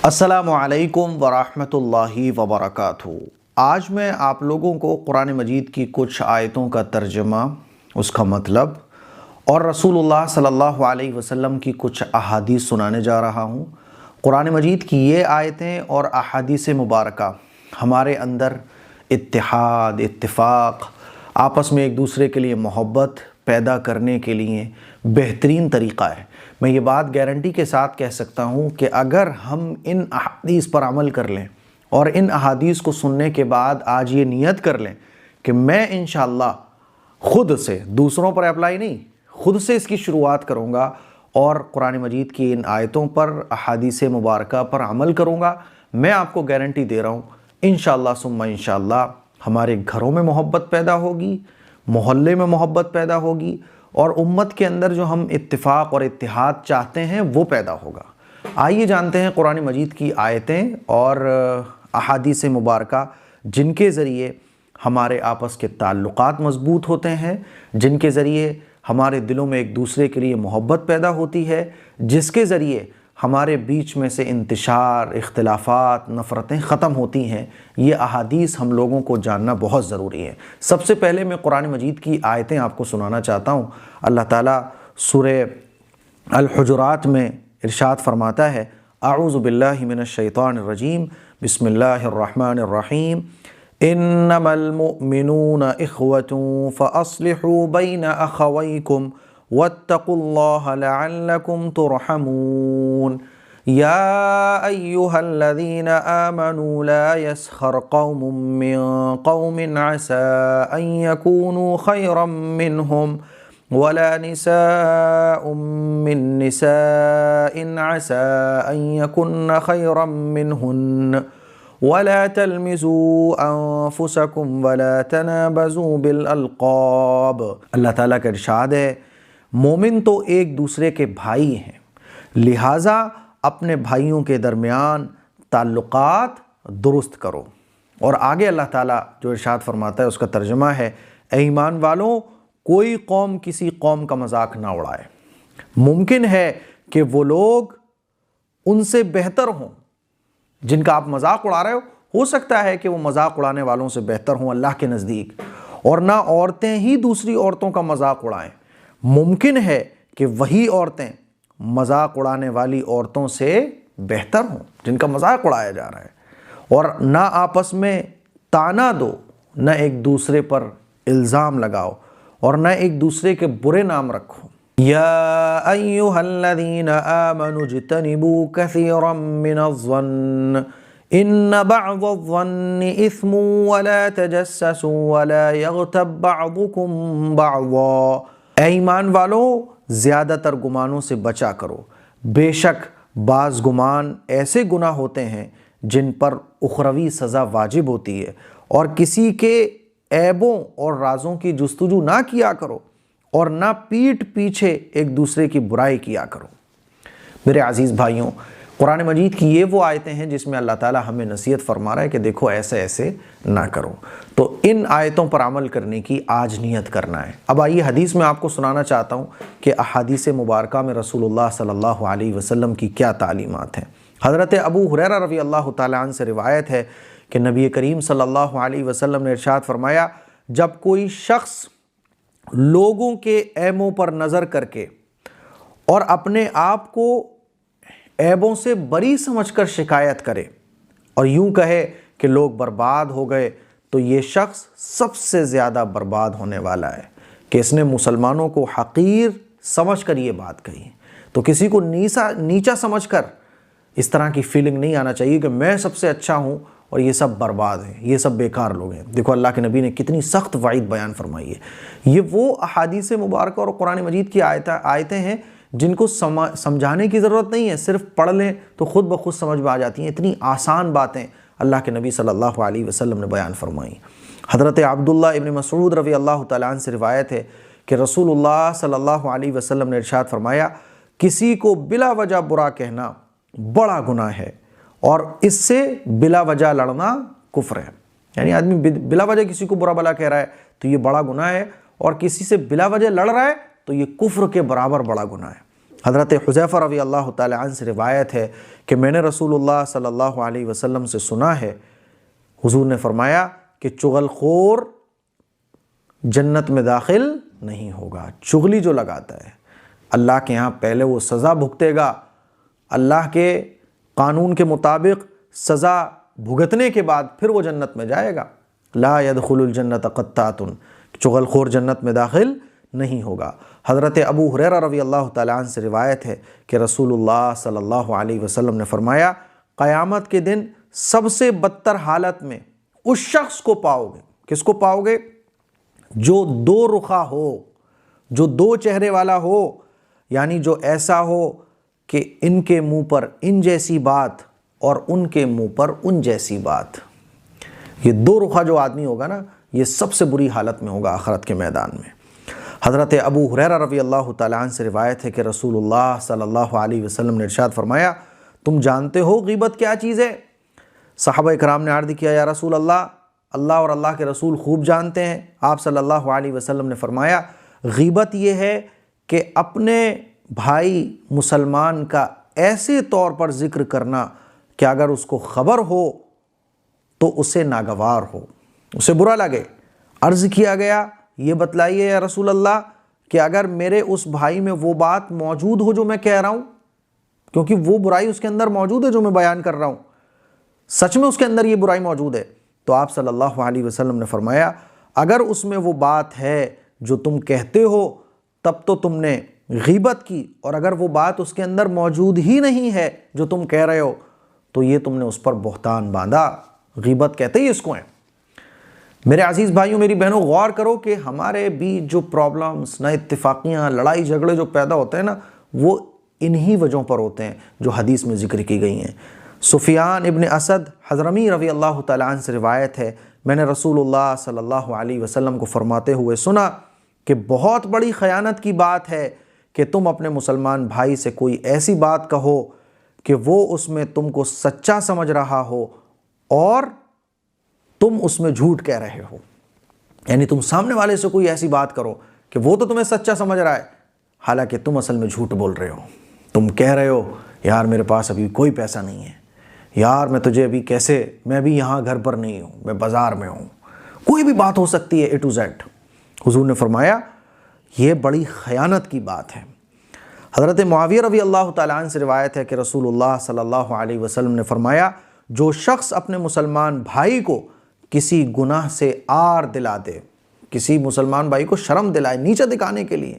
السلام علیکم ورحمۃ اللہ وبرکاتہ۔ آج میں آپ لوگوں کو قرآن مجید کی کچھ آیتوں کا ترجمہ، اس کا مطلب اور رسول اللہ صلی اللہ علیہ وسلم کی کچھ احادیث سنانے جا رہا ہوں۔ قرآن مجید کی یہ آیتیں اور احادیث مبارکہ ہمارے اندر اتحاد، اتفاق، آپس میں ایک دوسرے کے لیے محبت پیدا کرنے کے لیے بہترین طریقہ ہے۔ میں یہ بات گارنٹی کے ساتھ کہہ سکتا ہوں کہ اگر ہم ان احادیث پر عمل کر لیں اور ان احادیث کو سننے کے بعد آج یہ نیت کر لیں کہ میں انشاءاللہ خود سے، دوسروں پر اپلائی نہیں، خود سے اس کی شروعات کروں گا اور قرآن مجید کی ان آیتوں پر، احادیث مبارکہ پر عمل کروں گا، میں آپ کو گارنٹی دے رہا ہوں انشاءاللہ ثم انشاءاللہ ہمارے گھروں میں محبت پیدا ہوگی، محلے میں محبت پیدا ہوگی، اور امت کے اندر جو ہم اتفاق اور اتحاد چاہتے ہیں وہ پیدا ہوگا۔ آئیے جانتے ہیں قرآن مجید کی آیتیں اور احادیث مبارکہ جن کے ذریعے ہمارے آپس کے تعلقات مضبوط ہوتے ہیں، جن کے ذریعے ہمارے دلوں میں ایک دوسرے کے لیے محبت پیدا ہوتی ہے، جس کے ذریعے ہمارے بیچ میں سے انتشار، اختلافات، نفرتیں ختم ہوتی ہیں۔ یہ احادیث ہم لوگوں کو جاننا بہت ضروری ہے۔ سب سے پہلے میں قرآن مجید کی آیتیں آپ کو سنانا چاہتا ہوں۔ اللہ تعالیٰ سورہ الحجرات میں ارشاد فرماتا ہے، اعوذ باللہ من الشیطان الرجیم، بسم اللہ الرحمن الرحیم، انما المؤمنون اخوة فاصلحوا بین اخویکم واتقوا اللہ لعلکم ترحمون یا ایہا الذین آمنوا لا يسخر قوم من قوم عسى ان يكونوا خيرا منهم ولا نساء من نساء عسى ان يكن خيرا منهن ولا تلمزوا انفسكم ولا تنابزوا بالالقاب۔ اللہ تعالیٰ کا ارشاد ہے، مومن تو ایک دوسرے کے بھائی ہیں، لہٰذا اپنے بھائیوں کے درمیان تعلقات درست کرو۔ اور آگے اللہ تعالیٰ جو ارشاد فرماتا ہے اس کا ترجمہ ہے، اے ایمان والوں، کوئی قوم کسی قوم کا مذاق نہ اڑائے۔ ممکن ہے کہ وہ لوگ ان سے بہتر ہوں جن کا آپ مذاق اڑا رہے ہو سکتا ہے کہ وہ مذاق اڑانے والوں سے بہتر ہوں اللہ کے نزدیک، اور نہ عورتیں ہی دوسری عورتوں کا مذاق اڑائیں۔ ممکن ہے کہ وہی عورتیں مذاق اڑانے والی عورتوں سے بہتر ہوں جن کا مذاق اڑایا جا رہا ہے۔ اور نہ آپس میں تانا دو، نہ ایک دوسرے پر الزام لگاؤ، اور نہ ایک دوسرے کے برے نام رکھو۔ یا ایہا الذین آمنوا اجتنبوا کثیرا من الظن ان بعض الظن اثم ولا تجسسوا ولا یغتب بعضکم بعضا۔ اے ایمان والو، زیادہ تر گمانوں سے بچا کرو، بے شک بعض گمان ایسے گناہ ہوتے ہیں جن پر اخروی سزا واجب ہوتی ہے، اور کسی کے عیبوں اور رازوں کی جستجو نہ کیا کرو، اور نہ پیٹھ پیچھے ایک دوسرے کی برائی کیا کرو۔ میرے عزیز بھائیوں، قرآن مجید کی یہ وہ آیتیں ہیں جس میں اللہ تعالیٰ ہمیں نصیحت فرما رہا ہے کہ دیکھو ایسے ایسے نہ کرو۔ تو ان آیتوں پر عمل کرنے کی آج نیت کرنا ہے۔ اب آئیے حدیث میں آپ کو سنانا چاہتا ہوں کہ احادیث مبارکہ میں رسول اللہ صلی اللہ علیہ وسلم کی کیا تعلیمات ہیں۔ حضرت ابو ہریرہ رضی اللہ تعالیٰ عنہ سے روایت ہے کہ نبی کریم صلی اللہ علیہ وسلم نے ارشاد فرمایا، جب کوئی شخص لوگوں کے عیبوں پر نظر کر کے اور اپنے آپ کو عیبوں سے بری سمجھ کر شکایت کرے اور یوں کہے کہ لوگ برباد ہو گئے، تو یہ شخص سب سے زیادہ برباد ہونے والا ہے کہ اس نے مسلمانوں کو حقیر سمجھ کر یہ بات کہی۔ تو کسی کو نیچا سمجھ کر اس طرح کی فیلنگ نہیں آنا چاہیے کہ میں سب سے اچھا ہوں اور یہ سب برباد ہیں، یہ سب بیکار لوگ ہیں۔ دیکھو اللہ کے نبی نے کتنی سخت وعید بیان فرمائی ہے۔ یہ وہ احادیث مبارکہ اور قرآن مجید کی آیتیں ہیں جن کو سمجھانے کی ضرورت نہیں ہے، صرف پڑھ لیں تو خود بخود سمجھ میں آ جاتی ہیں۔ اتنی آسان باتیں اللہ کے نبی صلی اللہ علیہ وسلم نے بیان فرمائی۔ حضرت عبداللہ ابن مسعود رضی اللہ تعالیٰ عنہ سے روایت ہے کہ رسول اللہ صلی اللہ علیہ وسلم نے ارشاد فرمایا، کسی کو بلا وجہ برا کہنا بڑا گناہ ہے، اور اس سے بلا وجہ لڑنا کفر ہے۔ یعنی آدمی بلا وجہ کسی کو برا بلا کہہ رہا ہے تو یہ بڑا گناہ ہے، اور کسی سے بلا وجہ لڑ رہا ہے تو یہ کفر کے برابر بڑا گناہ ہے۔ حضرت حذیفہ رضی اللہ تعالی عنہ سے روایت ہے کہ میں نے رسول اللہ صلی اللہ علیہ وسلم سے سنا ہے، حضور نے فرمایا کہ چغل خور جنت میں داخل نہیں ہوگا۔ چغلی جو لگاتا ہے اللہ کے ہاں پہلے وہ سزا بھگتے گا، اللہ کے قانون کے مطابق سزا بھگتنے کے بعد پھر وہ جنت میں جائے گا۔ لا يدخل الجنت قطات، چغل خور جنت میں داخل نہیں ہوگا۔ حضرت ابو ہریرہ رضی اللہ تعالیٰ عنہ سے روایت ہے کہ رسول اللہ صلی اللہ علیہ وسلم نے فرمایا قیامت کے دن سب سے بدتر حالت میں اس شخص کو پاؤ گے۔ کس کو پاؤ گے؟ جو دو رخا ہو، جو دو چہرے والا ہو، یعنی جو ایسا ہو کہ ان کے منہ پر ان جیسی بات اور ان کے منہ پر ان جیسی بات۔ یہ دو رخا جو آدمی ہوگا نا، یہ سب سے بری حالت میں ہوگا آخرت کے میدان میں۔ حضرت ابو ہریرہ رضی اللہ تعالیٰ عنہ سے روایت ہے کہ رسول اللہ صلی اللہ علیہ وسلم نے ارشاد فرمایا تم جانتے ہو غیبت کیا چیز ہے؟ صحابہ کرام نے عرض کیا یا رسول اللہ، اللہ اور اللہ کے رسول خوب جانتے ہیں۔ آپ صلی اللہ علیہ وسلم نے فرمایا غیبت یہ ہے کہ اپنے بھائی مسلمان کا ایسے طور پر ذکر کرنا کہ اگر اس کو خبر ہو تو اسے ناگوار ہو، اسے برا لگے۔ عرض کیا گیا یہ بتلائیے یا رسول اللہ کہ اگر میرے اس بھائی میں وہ بات موجود ہو جو میں کہہ رہا ہوں، کیونکہ وہ برائی اس کے اندر موجود ہے جو میں بیان کر رہا ہوں، سچ میں اس کے اندر یہ برائی موجود ہے، تو آپ صلی اللہ علیہ وسلم نے فرمایا اگر اس میں وہ بات ہے جو تم کہتے ہو تب تو تم نے غیبت کی، اور اگر وہ بات اس کے اندر موجود ہی نہیں ہے جو تم کہہ رہے ہو تو یہ تم نے اس پر بہتان باندھا۔ غیبت کہتے ہی اس کو ہیں۔ میرے عزیز بھائیوں، میری بہنوں، غور کرو کہ ہمارے بیچ جو پرابلمز، نہ اتفاقیاں، لڑائی جھگڑے جو پیدا ہوتے ہیں نا، وہ انہی وجہوں پر ہوتے ہیں جو حدیث میں ذکر کی گئی ہیں۔ سفیان ابن اسد حضرمی رضی اللہ تعالیٰ عنہ سے روایت ہے میں نے رسول اللہ صلی اللہ علیہ وسلم کو فرماتے ہوئے سنا کہ بہت بڑی خیانت کی بات ہے کہ تم اپنے مسلمان بھائی سے کوئی ایسی بات کہو کہ وہ اس میں تم کو سچا سمجھ رہا ہو اور تم اس میں جھوٹ کہہ رہے ہو۔ یعنی تم سامنے والے سے کوئی ایسی بات کرو کہ وہ تو تمہیں سچا سمجھ رہا ہے، حالانکہ تم اصل میں جھوٹ بول رہے ہو۔ تم کہہ رہے ہو یار میرے پاس ابھی کوئی پیسہ نہیں ہے، یار میں تجھے ابھی کیسے، میں بھی یہاں گھر پر نہیں ہوں، میں بازار میں ہوں، کوئی بھی بات ہو سکتی ہے اے ٹو زیڈ۔ حضور نے فرمایا یہ بڑی خیانت کی بات ہے۔ حضرت معاویہ رضی اللہ تعالیٰ عنہ سے روایت ہے کہ رسول اللہ صلی اللہ علیہ وسلم نے فرمایا جو شخص اپنے مسلمان بھائی کو کسی گناہ سے آر دلا دے، کسی مسلمان بھائی کو شرم دلائے نیچا دکھانے کے لیے،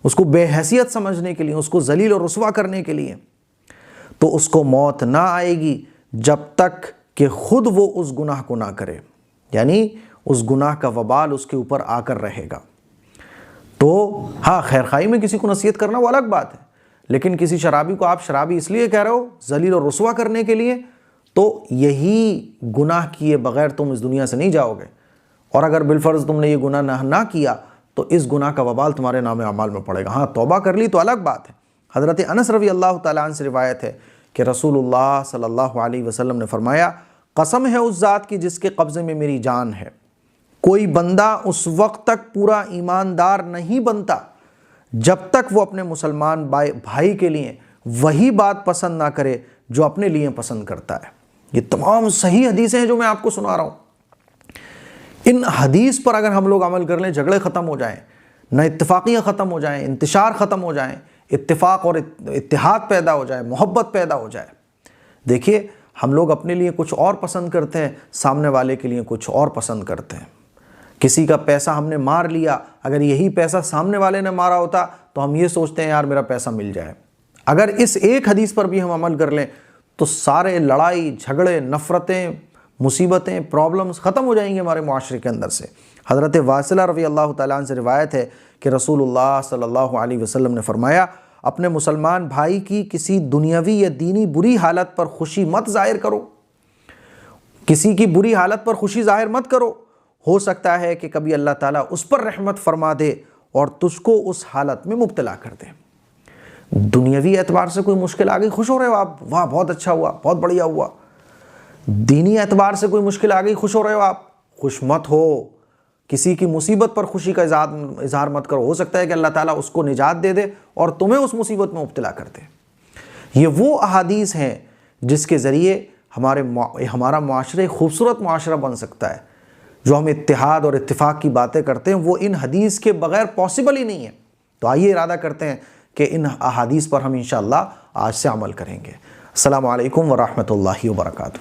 اس کو بے حیثیت سمجھنے کے لیے، اس کو ذلیل و رسوا کرنے کے لیے، تو اس کو موت نہ آئے گی جب تک کہ خود وہ اس گناہ کو نہ کرے، یعنی اس گناہ کا وبال اس کے اوپر آ کر رہے گا۔ تو ہاں خیر خواہی میں کسی کو نصیحت کرنا وہ الگ بات ہے، لیکن کسی شرابی کو آپ شرابی اس لیے کہہ رہے ہو ذلیل و رسوا کرنے کے لیے، تو یہی گناہ کیے بغیر تم اس دنیا سے نہیں جاؤ گے، اور اگر بالفرض تم نے یہ گناہ نہ کیا تو اس گناہ کا وبال تمہارے نام اعمال میں پڑے گا۔ ہاں توبہ کر لی تو الگ بات ہے۔ حضرت انس رضی اللہ تعالیٰ عنہ سے روایت ہے کہ رسول اللہ صلی اللہ علیہ وسلم نے فرمایا قسم ہے اس ذات کی جس کے قبضے میں میری جان ہے، کوئی بندہ اس وقت تک پورا ایماندار نہیں بنتا جب تک وہ اپنے مسلمان بھائی کے لیے وہی بات پسند نہ کرے جو اپنے لیے پسند کرتا ہے۔ یہ تمام صحیح حدیثیں ہیں جو میں آپ کو سنا رہا ہوں۔ ان حدیث پر اگر ہم لوگ عمل کر لیں، جھگڑے ختم ہو جائیں، نہ اتفاقیاں ختم ہو جائیں، انتشار ختم ہو جائیں، اتفاق اور اتحاد پیدا ہو جائے، محبت پیدا ہو جائے۔ دیکھیے ہم لوگ اپنے لیے کچھ اور پسند کرتے ہیں، سامنے والے کے لیے کچھ اور پسند کرتے ہیں۔ کسی کا پیسہ ہم نے مار لیا، اگر یہی پیسہ سامنے والے نے مارا ہوتا تو ہم یہ سوچتے ہیں یار میرا پیسہ مل جائے۔ اگر اس ایک حدیث پر بھی ہم عمل کر لیں تو سارے لڑائی جھگڑے، نفرتیں، مصیبتیں، پرابلمز ختم ہو جائیں گے ہمارے معاشرے کے اندر سے۔ حضرت واصلہ رضی اللہ تعالیٰ عنہ سے روایت ہے کہ رسول اللہ صلی اللہ علیہ وسلم نے فرمایا اپنے مسلمان بھائی کی کسی دنیاوی یا دینی بری حالت پر خوشی مت ظاہر کرو، کسی کی بری حالت پر خوشی ظاہر مت کرو، ہو سکتا ہے کہ کبھی اللہ تعالیٰ اس پر رحمت فرما دے اور تجھ کو اس حالت میں مبتلا کر دے۔ دنیاوی اعتبار سے کوئی مشکل آ گئی، خوش ہو رہے ہو آپ، واہ بہت اچھا ہوا، بہت بڑھیا ہوا۔ دینی اعتبار سے کوئی مشکل آ گئی، خوش ہو رہے ہو آپ، خوش مت ہو، کسی کی مصیبت پر خوشی کا اظہار مت کرو، ہو سکتا ہے کہ اللہ تعالیٰ اس کو نجات دے دے اور تمہیں اس مصیبت میں مبتلا کر دے۔ یہ وہ احادیث ہیں جس کے ذریعے ہمارا معاشرہ ایک خوبصورت معاشرہ بن سکتا ہے۔ جو ہم اتحاد اور اتفاق کی باتیں کرتے ہیں وہ ان حدیث کے بغیر پاسبل ہی نہیں ہے۔ تو آئیے ارادہ کرتے ہیں کہ ان احادیث پر ہم انشاءاللہ آج سے عمل کریں گے۔ السلام علیکم ورحمۃ اللہ وبرکاتہ۔